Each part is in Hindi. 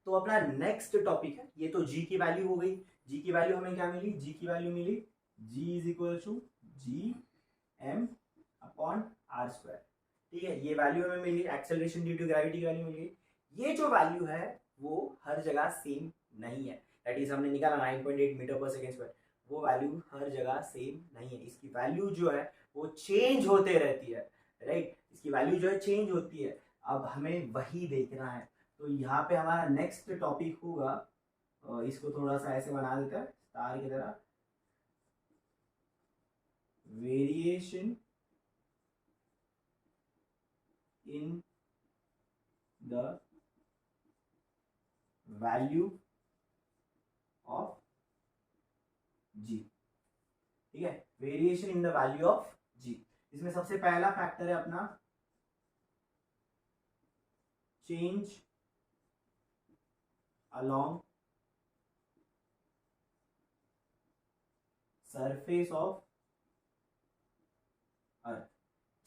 तो अपना नेक्स्ट टॉपिक है, ये तो जी की वैल्यू हो गई। जी की वैल्यू हमें क्या मिली, जी की value milli ji is equal to G M upon r square. ठीक है, ये वैल्यू हमें मिली, एक्सेलरेशन ड्यू टू ग्रेविटी की वैल्यू मिल गई। ये जो वैल्यू है वो हर जगह सेम नहीं है, दैट इज हमने निकाला 9.8 मीटर पर सेकेंड स्क्वायर, वो वैल्यू हर जगह सेम नहीं है। इसकी वैल्यू जो है वो चेंज होते रहती है, राइट, इसकी वैल्यू जो है चेंज होती है। अब हमें वही देखना है। तो यहाँ पे हमारा नेक्स्ट टॉपिक होगा, इसको थोड़ा सा ऐसे बना देते हैं स्टार की तरह, variation in the value of G. ठीक है, variation in the value of G. इसमें सबसे पहला फैक्टर है अपना change along surface of earth,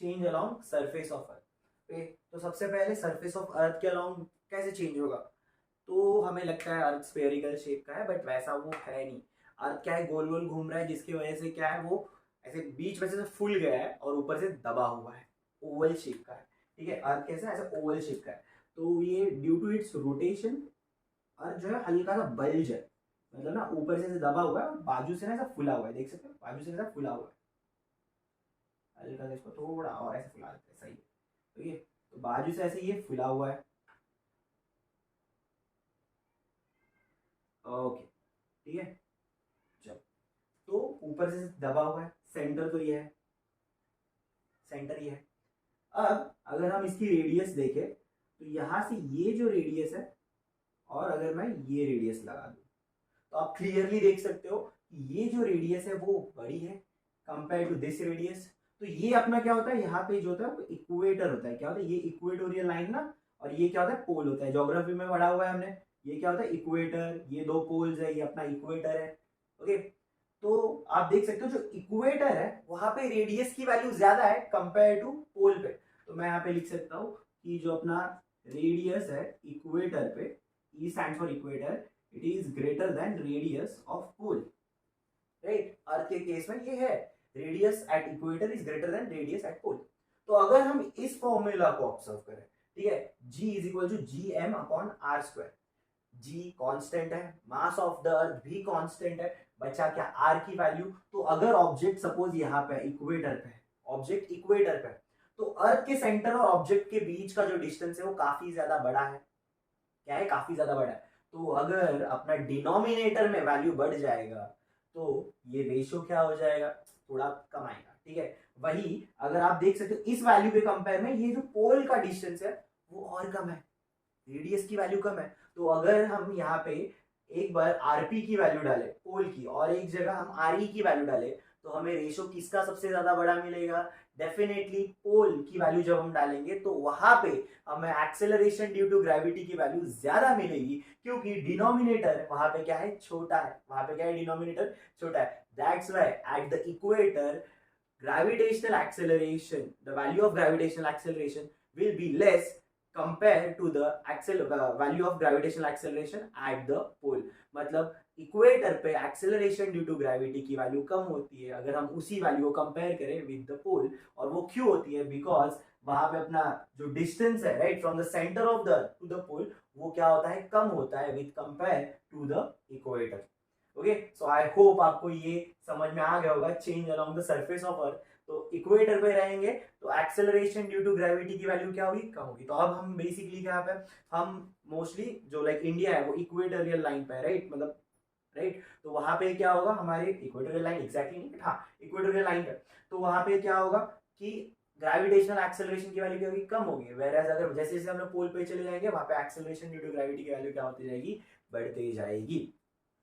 change along surface of earth. तो सबसे पहले सरफेस ऑफ अर्थ के अलॉन्ग कैसे चेंज होगा, तो हमें लगता है अर्थ स्फेरिकल शेप का है, बट वैसा वो है नहीं। अर्थ क्या है, गोल गोल घूम रहा है, जिसकी वजह से क्या है वो ऐसे बीच में से फूल गया है और ऊपर से दबा हुआ है, ओवल शेप का है। ठीक है, अर्थ कैसा है, ऐसा ओवल शेप का है। तो ये ड्यू टू इट्स रोटेशन अर्थ जो है हल्का सा बल्ज है, मतलब ना ऊपर से दबा हुआ है और बाजू से ना ऐसा फुला हुआ है, देख सकते हो बाजू से ऐसा फुला हुआ है, हल्का सा इसको थोड़ा और ऐसे फुला देते हैं, सही है। तो ये तो बाजू से ऐसे ये फुला हुआ है, ओके, ठीक है। चलो, तो ऊपर से दबा हुआ है, सेंटर तो ये है, सेंटर ये है। अब अगर हम इसकी रेडियस देखें तो यहां से ये जो रेडियस है और अगर मैं ये रेडियस लगा दूं तो आप क्लियरली देख सकते हो कि ये जो रेडियस है वो बड़ी है कंपेयर टू दिस रेडियस। तो ये अपना क्या होता है, यहाँ पे जो होता है इक्वेटर होता है, क्या होता है ये इक्वेटोरियल लाइन ना, और ये क्या होता है पोल होता है, ज्योग्राफी में पढ़ा हुआ है हमने। ये क्या होता है इक्वेटर, ये दो पोल्स है, ये अपना इक्वेटर है, ओके। तो आप देख सकते हो जो इक्वेटर है वहां पे रेडियस की वैल्यू ज्यादा है कंपेयर टू पोल पे। तो मैं यहाँ पे लिख सकता हूँ कि जो अपना रेडियस है इक्वेटर पे, E stands for equator, it is greater than radius of pole, right. Earth के केस में ये है, radius at equator is greater than radius at pole. तो अगर हम इस फॉर्मूला को ऑब्जर्व करें, ठीक है, G is equal to G M upon r square. G constant है, मास ऑफ द अर्थ भी कांस्टेंट है, बचा क्या आर की वैल्यू। तो अगर ऑब्जेक्ट सपोज यहाँ पे इक्वेटर पे, ऑब्जेक्ट इक्वेटर पे, तो अर्थ के सेंटर और ऑब्जेक्ट के बीच का जो डिस्टेंस है वो काफी ज्यादा बड़ा है, क्या है काफी ज्यादा बड़ा है। तो अगर अपना डिनोमिनेटर में वैल्यू बढ़ जाएगा तो ये रेशियो क्या हो जाएगा, थोड़ा कम आएगा, ठीक है। वही अगर आप देख सकते हो इस वैल्यू के कंपेयर में ये जो पोल का डिस्टेंस है वो और कम है, रेडियस की वैल्यू कम है। तो अगर हम यहाँ पे एक बार आरपी की वैल्यू डाले पोल की और एक जगह हम आर ई की वैल्यू डाले तो हमें रेशो किसका सबसे ज्यादा बड़ा मिलेगा, डेफिनेटली पोल की वैल्यू जब हम डालेंगे तो वहां पे हमें एक्सेलरेशन ड्यू टू ग्रेविटी की वैल्यू ज्यादा मिलेगी, क्योंकि डिनोमिनेटर वहां पे क्या है छोटा है, वहां पे क्या है डिनोमिनेटर छोटा है। That's why at the equator gravitational acceleration, the value of gravitational acceleration will be less compared to the value of gravitational acceleration at the pole। मतलब इक्वेटर पे एक्सेलरेशन ड्यू टू ग्रेविटी की वैल्यू कम होती है अगर हम उसी वैल्यू को कंपेयर करें विद द पोल। और वो क्यों होती है, बिकॉज वहां पे अपना जो डिस्टेंस है right from the centre of the to the pole वो क्या होता है कम होता है with compare to the equator. Okay, so I hope आपको ये समझ में आ गया होगा, change along the surface of earth. तो इक्वेटर पे रहेंगे तो एक्सेलरेशन ड्यू टू ग्रेविटी की वैल्यू क्या होगी, कम होगी। तो अब हम बेसिकली क्या पे हम मोस्टली जो लाइक इंडिया है वो इक्वेटोरियल लाइन पे है, राइट, मतलब राइट। तो वहां पे क्या होगा हमारे इक्वेटोरियल लाइन एग्जैक्टली नहीं, हाँ इक्वेटोरियल लाइन पे, तो वहां पे क्या होगा कि ग्रेविटेशनल एक्सेलरेशन की वैल्यू क्या होगी, कम होगी। वेरएज अगर जैसे जैसे हम लोग पोल पे चले जाएंगे वहां पे एक्सेलरेशन ड्यू टू ग्रेविटी की वैल्यू क्या होती जाएगी, बढ़ती जाएगी।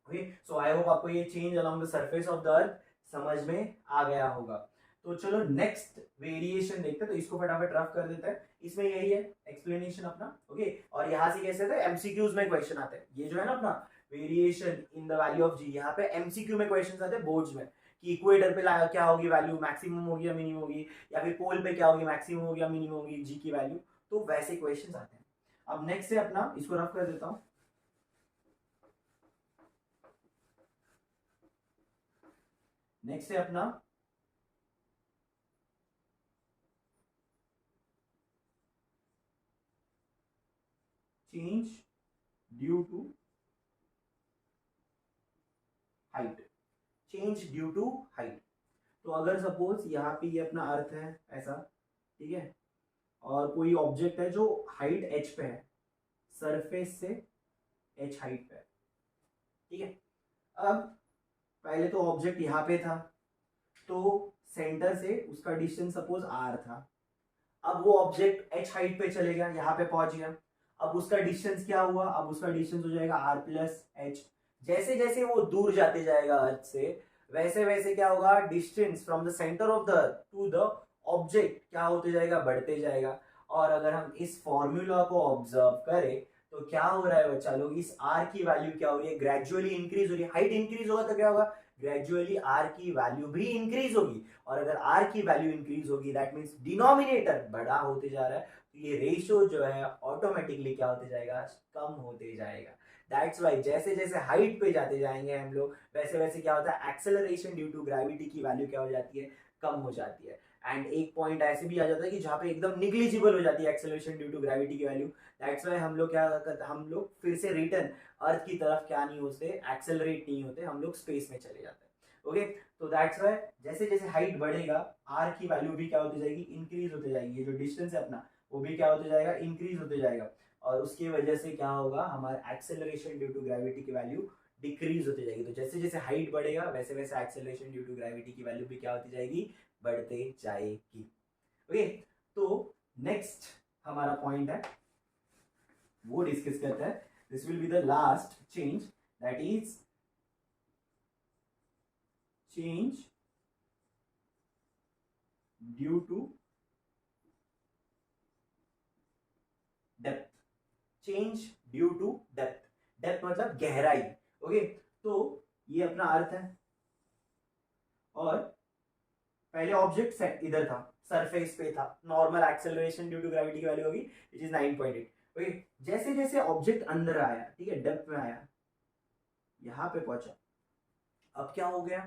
ओके, सो आई होप आपको ये change along the surface of the अर्थ समझ में आ गया होगा। तो चलो नेक्स्ट वेरिएशन देखते हैं, तो इसको फटाफट रफ कर देते हैं। इसमें यही है एक्सप्लेनेशन अपना, ओके। और यहाँ से कैसे थे एमसीक्यूज में क्वेश्चन आते हैं, ये जो है ना अपना variation in the value of G, यहाँ पे एमसीक्यू में क्वेश्चन आते हैं बोर्ड्स में कि इक्वेटर पे क्या होगी वैल्यू, मैक्सिमम होगी या मिनिमम होगी, या फिर पोल पे क्या होगी मैक्सिमम होगी या मिनिमम होगी जी की वैल्यू। तो वैसे क्वेश्चन आते हैं। अब नेक्स्ट है अपना, इसको रफ कर देता हूँ, नेक्स्ट है अपना change due to height, change due to height. तो अगर सपोज यहाँ पे ये अपना अर्थ है ऐसा, ठीक है, और कोई ऑब्जेक्ट है जो हाइट h पे है, सरफेस से h हाइट पे है, ठीक है। अब पहले तो ऑब्जेक्ट यहाँ पे था, तो सेंटर से उसका डिस्टेंस सपोज r था। अब वो ऑब्जेक्ट h हाइट पे चले गया, यहाँ पे पहुंच गया। अब उसका डिस्टेंस क्या हुआ, अब उसका डिस्टेंस हो जाएगा r प्लस एच। जैसे जैसे वो दूर जाते जाएगा अर्थ से, वैसे वैसे क्या होगा, distance from the centre of the earth to the object क्या होते जाएगा, बढ़ते जाएगा। और अगर हम इस फॉर्मूला को ऑब्जर्व करें तो क्या हो रहा है बच्चा लोग, इस r की वैल्यू क्या हो रही है, ग्रेजुअली इंक्रीज हो रही है। हाइट इंक्रीज होगा तो क्या होगा, ग्रेजुअली r की वैल्यू भी इंक्रीज होगी। और अगर r की वैल्यू इंक्रीज होगी दैट मींस डिनोमिनेटर बड़ा होते जा रहा है, तो ये रेशियो जो है ऑटोमेटिकली क्या होते जाएगा, कम होते जाएगा। दैट्स वाई जैसे जैसे हाइट पे जाते जाएंगे हम लोग, वैसे वैसे क्या होता है, एक्सेलरेशन ड्यू टू ग्रेविटी की वैल्यू क्या हो जाती है, कम हो जाती है। एंड एक पॉइंट ऐसे भी आ जाता है कि जहाँ पे एकदम निग्लिजिबल हो जाती है एक्सेलरेशन ड्यू टू ग्रेविटी की वैल्यू। दैट्स वाई हम लोग क्या करते, हम लोग फिर से रिटर्न अर्थ की तरफ क्या नहीं होते, एक्सेलरेट नहीं होते, हम लोग स्पेस में चले जाते हैं। ओके, तो दैट्स वाई जैसे जैसे हाइट बढ़ेगा आर की वैल्यू भी क्या होती जाएगी, इंक्रीज होते जाएगी। ये जो डिस्टेंस है अपना वो भी क्या होते जाएगा, इंक्रीज होते जाएगा। और उसकी वजह से क्या होगा, हमारा एक्सेलरेशन ड्यू टू ग्रेविटी की वैल्यू डिक्रीज होती जाएगी। तो जैसे जैसे हाइट बढ़ेगा वैसे वैसे एक्सेलरेशन ड्यू टू ग्रेविटी की वैल्यू भी क्या होती जाएगी, बढ़ते जाएगी। ओके, तो नेक्स्ट हमारा पॉइंट है वो डिस्कस करता है। This will be the last change, that is change due to depth. Change due to depth, depth मतलब गहराई। ओके, तो ये अपना अर्थ है और पहले ऑब्जेक्ट इधर था, सरफेस पे था, normal acceleration due to gravity की वैल्यू होगी इट इज 9.8। ओके, जैसे जैसे ऑब्जेक्ट अंदर आया, ठीक है, डेप्थ में आया, यहां पे पहुंचा, अब क्या हो गया,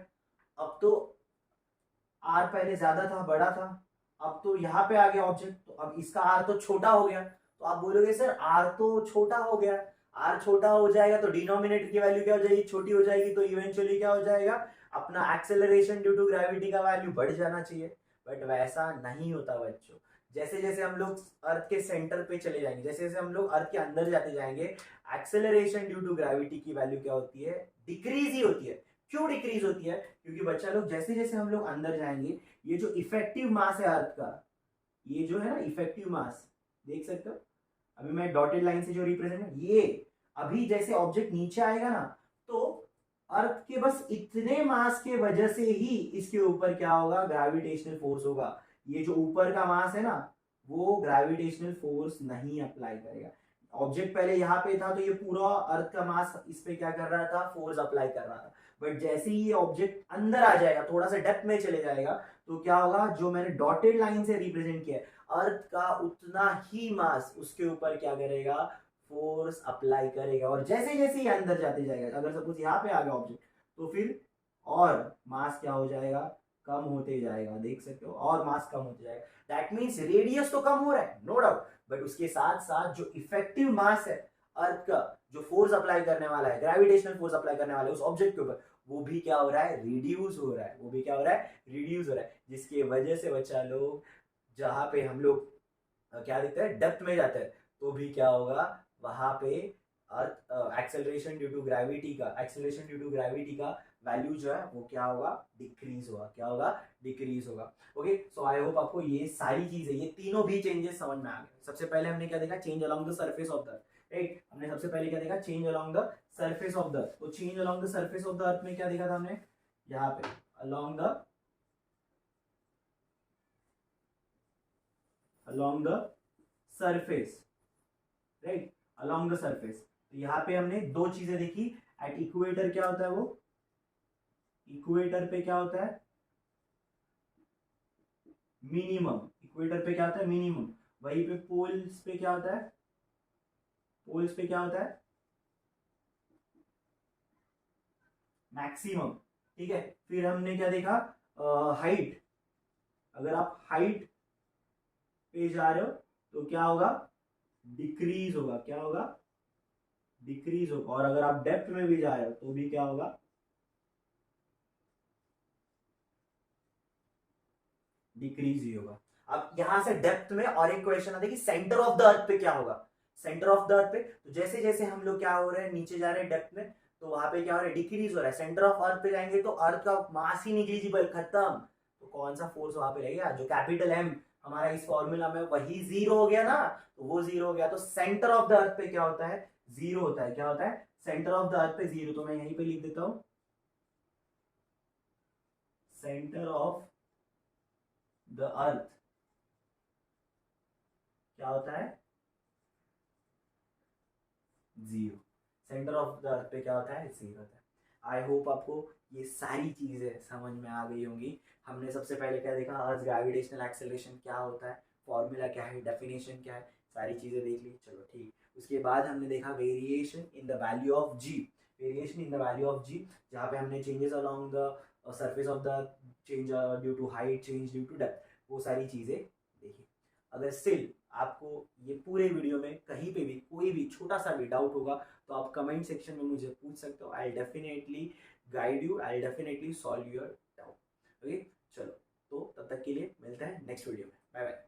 अब तो आर पहले ज्यादा था, बड़ा था, अब तो यहाँ पे आ गया ऑब्जेक्ट, तो अब इसका आर तो छोटा हो गया। तो आप बोलोगे सर आर तो छोटा हो गया, आर छोटा हो जाएगा तो डिनोमिनेटर की वैल्यू क्या हो जाएगी, छोटी हो जाएगी, तो इवेंचुअली क्या हो जाएगा, अपना एक्सेलरेशन ड्यू टू ग्रेविटी का वैल्यू बढ़ जाना चाहिए। बट वैसा नहीं होता बच्चों। जैसे जैसे हम लोग अर्थ के सेंटर पे चले जाएंगे, जैसे जैसे हम लोग अर्थ के अंदर जाते जाएंगे, एक्सेलरेशन ड्यू टू ग्रेविटी की वैल्यू क्या होती है, डिक्रीज ही होती है। क्यों डिक्रीज होती है, क्योंकि बच्चा लोग जैसे जैसे हम लोग अंदर जाएंगे, ये जो इफेक्टिव मास है अर्थ का, ये जो है ना इफेक्टिव मास, देख सकते हो अभी मैं डॉटेड लाइन से जो रिप्रेजेंट है ये, अभी जैसे ऑब्जेक्ट नीचे आएगा ना, तो अर्थ के बस इतने मास के वजह से ही इसके ऊपर क्या होगा, ग्रेविटेशनल फोर्स होगा। ये जो ऊपर का मास है ना, वो ग्रेविटेशनल फोर्स नहीं अप्लाई करेगा। ऑब्जेक्ट पहले यहाँ पे था तो ये पूरा अर्थ का मास इस पे क्या कर रहा था, फोर्स अप्लाई कर रहा था। बट जैसे ही ये ऑब्जेक्ट अंदर आ जाएगा, थोड़ा सा डेप्थ में चले जाएगा, तो क्या होगा, जो मैंने डॉटेड लाइन से रिप्रेजेंट किया है, अर्थ का उतना ही मास उसके ऊपर क्या करेगा, फोर्स अप्लाई करेगा। और जैसे जैसे ये अंदर जाते जाएगा, अगर सपोज यहाँ पे आ गया ऑब्जेक्ट, तो फिर और मास क्या हो जाएगा, कम होते जाएगा, देख सकते हो, और मास कम होते जाएगा। दैट मीन्स रेडियस तो कम हो रहा है, नो डाउट, बट उसके साथ साथ जो इफेक्टिव मास है अर्थ का, जो फोर्स अप्लाई करने वाला है, ग्रेविटेशनल फोर्स अप्लाई करने वाला है उस ऑब्जेक्ट के ऊपर, वो भी क्या हो रहा है, रिड्यूस हो रहा है, वो भी क्या हो रहा है, रिड्यूस हो रहा है। जिसकी वजह से बच्चा लोग जहां पे हम लोग क्या देखते हैं, डेप्थ में जाते हैं, तो भी क्या होगा, वहां पे अर्थ एक्सेलरेशन ड्यू टू ग्रेविटी का, एक्सेलरेशन ड्यू टू ग्रेविटी का वैल्यू जो है वो क्या होगा, डिक्रीज होगा, क्या होगा, डिक्रीज होगा। ओके, सो आई होप आपको ये सारी चीजें, ये तीनों भी चेंजेस समझ में आ गए। सबसे पहले हमने क्या देखा, change along the surface of the earth, right, हमने सबसे पहले क्या देखा, change along the surface of the earth. तो change along the surface of the earth में क्या देखा था हमने, यहाँ पे along the surface, right, along the surface. तो यहाँ पे हमने दो चीजें देखी, एट इक्वेटर क्या होता है, वो इक्वेटर पे क्या होता है, मिनिमम, इक्वेटर पे क्या होता है, मिनिमम। वहीं पे पोल्स पे क्या होता है, पोल्स पे क्या होता है, मैक्सिमम। ठीक है, फिर हमने क्या देखा, हाइट, अगर आप हाइट पे जा रहे हो तो क्या होगा, डिक्रीज होगा, क्या होगा, डिक्रीज होगा। और अगर आप डेप्थ में भी जा रहे हो तो भी क्या होगा, डिक्रीज ही होगा। अब यहां से डेप्थ में और एक क्वेश्चन आता है कि सेंटर ऑफ द अर्थ पे क्या होगा, सेंटर ऑफ द अर्थ पे, तो जैसे जैसे हम लोग क्या हो रहे हैं, नीचे जा रहे हैं डेप्थ में, तो वहां पे क्या हो रहा है, डिक्रीज हो रहा है। सेंटर ऑफ अर्थ पे जाएंगे तो अर्थ का मास ही निग्लिजिबल, खत्म। तो कौन सा फोर्स वहां पे रहेगा, जो कैपिटल एम हमारा इस फॉर्मूला में, वही जीरो हो गया ना, तो वो जीरो हो गया। तो सेंटर ऑफ द अर्थ पे क्या होता है, जीरो होता है। क्या होता है, सेंटर ऑफ द अर्थ पे जीरो। तो मैं यहीं पे लिख देता हूं, सेंटर ऑफ द अर्थ क्या होता है, जीरो। सेंटर ऑफ द अर्थ पे क्या होता है, जीरो होता है। आई होप आपको ये सारी चीजें समझ में आ गई होंगी। हमने सबसे पहले क्या देखा, अर्थ ग्रेविटेशनल एक्सेलरेशन क्या होता है, फॉर्मूला क्या है, डेफिनेशन क्या है, सारी चीजें देख ली, चलो ठीक। उसके बाद हमने देखा variation in the value of G, variation in the value of G, जहाँ पे हमने changes along the surface of the change due to height, change due to depth, वो सारी चीजें देखी। अगर स्टिल आपको ये पूरे वीडियो में कहीं पे भी कोई भी छोटा सा भी डाउट होगा तो आप कमेंट सेक्शन में मुझे पूछ सकते हो। I definitely guide you, I definitely solve your doubt. Okay, चलो, तो तब तक के लिए मिलते हैं नेक्स्ट वीडियो में, बाय बाय।